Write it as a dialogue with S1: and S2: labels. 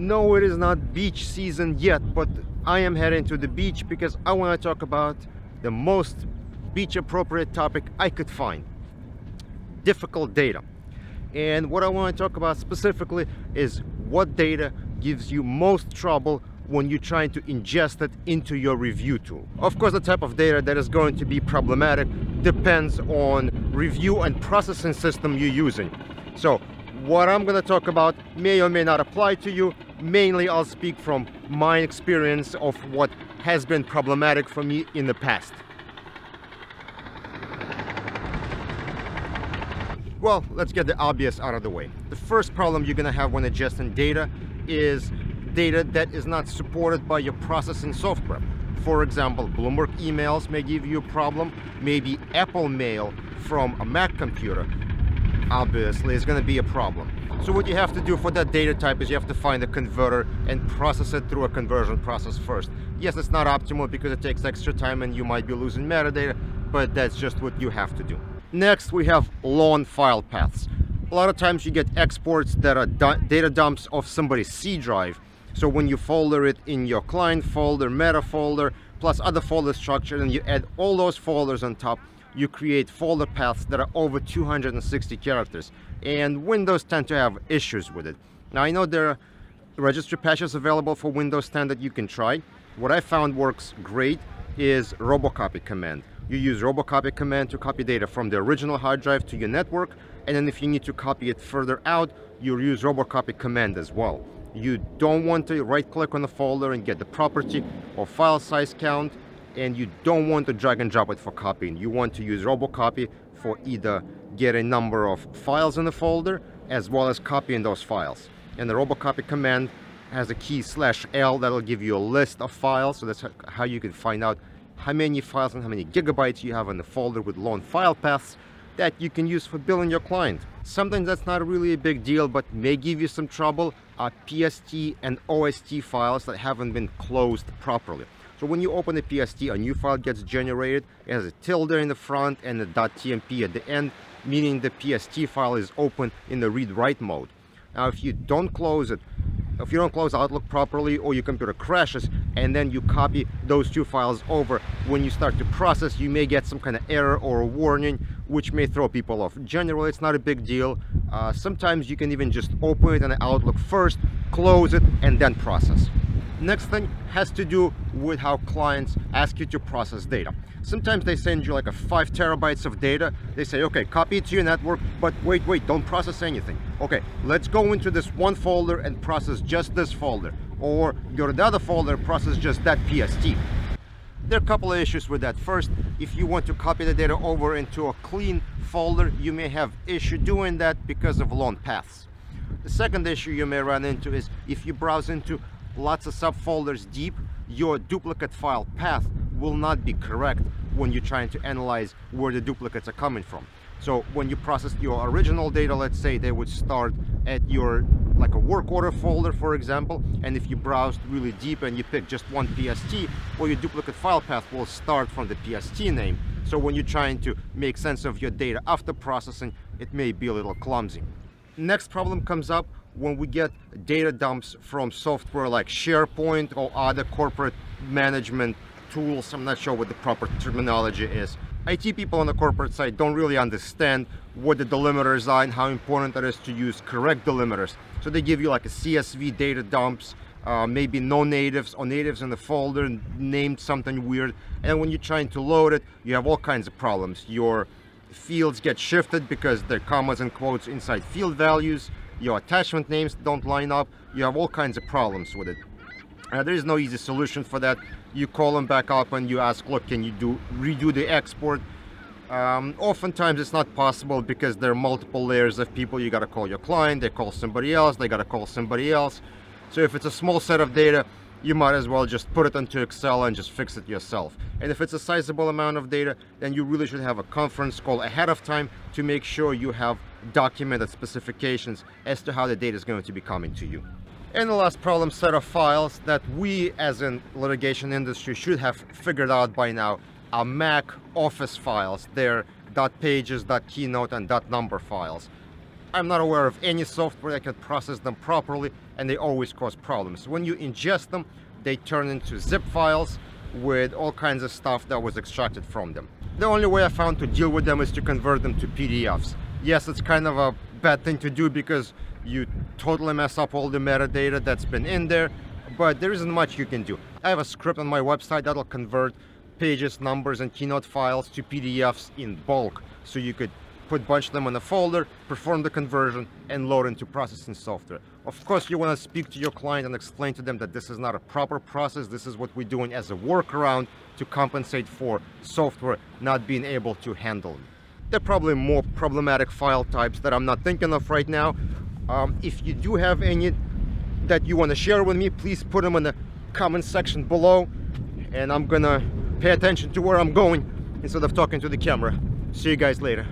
S1: No, it is not beach season yet, but I am heading to the beach because I want to talk about the most beach appropriate topic I could find: difficult data. And what I want to talk about specifically is what data gives you most trouble when you're trying to ingest it into your review tool. Of course, the type of data that is going to be problematic depends on review and processing system you're using. So what I'm going to talk about may or may not apply to you. Mainly I'll speak from my experience of what has been problematic for me in the past. Well, let's get the obvious out of the way. The first problem you're going to have when ingesting data is data that is not supported by your processing software. For example, Bloomberg emails may give you a problem. Maybe Apple Mail from a Mac computer obviously is going to be a problem. So what you have to do for that data type is you have to find a converter and process it through a conversion process first. Yes, it's not optimal because it takes extra time and you might be losing metadata, but that's just what you have to do. Next, we have long file paths. A lot of times you get exports that are data dumps of somebody's C drive. So when you folder it in your client folder, meta folder, plus other folder structure, and you add all those folders on top, you create folder paths that are over 260 characters. And Windows tend to have issues with it. Now, I know there are registry patches available for Windows 10 that you can try. What I found works great is robocopy command. You use robocopy command to copy data from the original hard drive to your network, and then if you need to copy it further out, you use robocopy command as well. You don't want to right click on the folder and get the property or file size count, and you don't want to drag and drop it for copying. You want to use robocopy for either get a number of files in the folder as well as copying those files. And the robocopy command has a key /L that'll give you a list of files, so that's how you can find out how many files and how many gigabytes you have in the folder with long file paths that you can use for billing your client. Something that's not really a big deal but may give you some trouble are PST and OST files that haven't been closed properly. So when you open a PST, a new file gets generated. It has a tilde in the front and a .tmp at the end, meaning the PST file is open in the read-write mode. Now, if you don't close it, if you don't close Outlook properly, or your computer crashes and then you copy those two files over, when you start to process, you may get some kind of error or a warning, which may throw people off. Generally, it's not a big deal. Sometimes you can even just open it in Outlook first, close it, and then process. Next thing has to do with how clients ask you to process data. Sometimes they send you like a 5 terabytes of data. They say, okay, copy it to your network, but wait, don't process anything. Okay, let's go into this one folder and process just this folder. Or go to the other folder and process just that PST. There are a couple of issues with that. First, if you want to copy the data over into a clean folder, you may have issue doing that because of long paths. The second issue you may run into is if you browse into lots of subfolders deep, your duplicate file path will not be correct when you're trying to analyze where the duplicates are coming from. So when you process your original data, let's say they would start at your like a work order folder, for example, and if you browsed really deep and you pick just one PST, well, your duplicate file path will start from the PST name. So when you're trying to make sense of your data after processing, it may be a little clumsy. Next problem comes up when we get data dumps from software like SharePoint or other corporate management tools. I'm not sure what the proper terminology is. IT people on the corporate side don't really understand what the delimiters are and how important it is to use correct delimiters. So they give you like a CSV data dumps, maybe no natives or natives in the folder named something weird. And when you're trying to load it, you have all kinds of problems. Your fields get shifted because they're commas and quotes inside field values. Your attachment names don't line up. You have all kinds of problems with it. There is no easy solution for that. You call them back up and you ask, look, can you redo the export? Oftentimes it's not possible because there are multiple layers of people. You got to call your client, they call somebody else, they got to call somebody else. So if it's a small set of data, you might as well just put it into Excel and just fix it yourself. And if it's a sizable amount of data, then you really should have a conference call ahead of time to make sure you have documented specifications as to how the data is going to be coming to you. And the last problem set of files that we as in litigation industry should have figured out by now are Mac Office files. They're .pages, .keynote, and .number files. I'm not aware of any software that can process them properly, and they always cause problems. When you ingest them, they turn into zip files with all kinds of stuff that was extracted from them. The only way I found to deal with them is to convert them to PDFs. Yes, it's kind of a bad thing to do because you totally mess up all the metadata that's been in there, but there isn't much you can do. I have a script on my website that'll convert pages, numbers, and keynote files to PDFs in bulk, so you could bunch them in a folder, perform the conversion, and load into processing software. Of course, you want to speak to your client and explain to them that this is not a proper process. This is what we're doing as a workaround to compensate for software not being able to handle them. There are probably more problematic file types that I'm not thinking of right now. If you do have any that you want to share with me, please put them in the comment section below, and I'm gonna pay attention to where I'm going instead of talking to the camera. See you guys later.